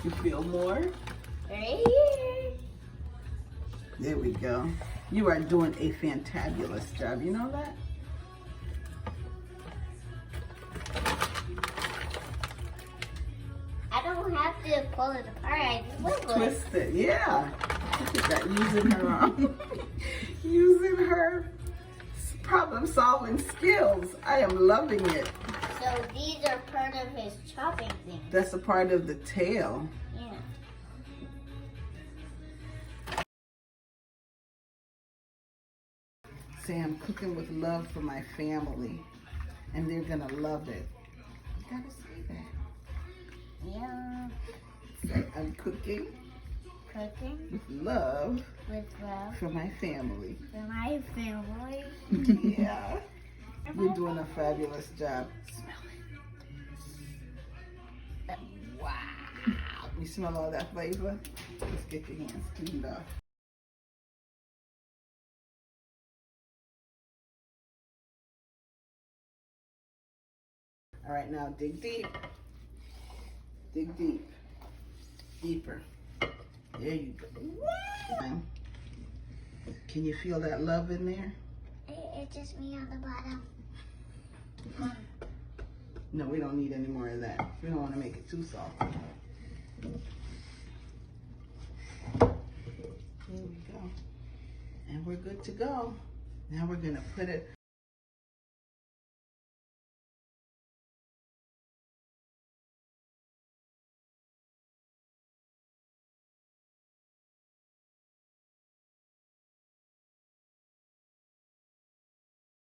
You feel more? Right here. There we go. You are doing a fantabulous job. You know that? I don't have to pull it apart. I just wiggle it. Twist it. Yeah. Look at that. Using her using her problem-solving skills. I am loving it. So these are part of his chopping thing. That's a part of the tail. Yeah. Say I'm cooking with love for my family, and they're gonna love it. You gotta say that. Yeah. Say I'm cooking Cooking with love with love for my family. for my family. Yeah. You're doing a fabulous job. Smell it. Wow. You smell all that flavor? Let's get your hands cleaned off. All right, now dig deep. Dig deep. Deeper. There you go. Wow. Can you feel that love in there? It's just me on the bottom. No, we don't need any more of that. We don't want to make it too soft. There we go. And we're good to go. Now we're going to put it